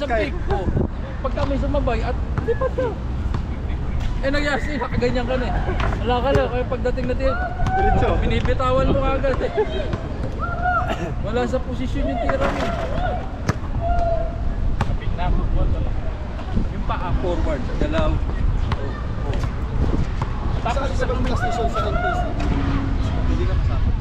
sa pick ko. Pag kami sumabay at lipat ka. Eh nagyasi, nakaganyan ka na eh. Wala ka lang, kaya pagdating natin, binibitawan mo agad eh. Wala sa posisyon yung tira mo. Kapit na, yung paa forward, galaw. Tapos sa mga station sa NTC, hindi ka masama.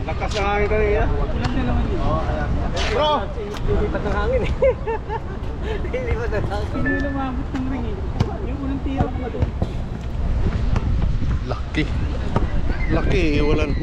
Lakas ng hangin kanina. Bro! Lilipat ng hangin eh. Lilipat ng hangin. Hindi lumabot ng ring eh. Yung unang tira ko na doon. Lucky. Lucky, walang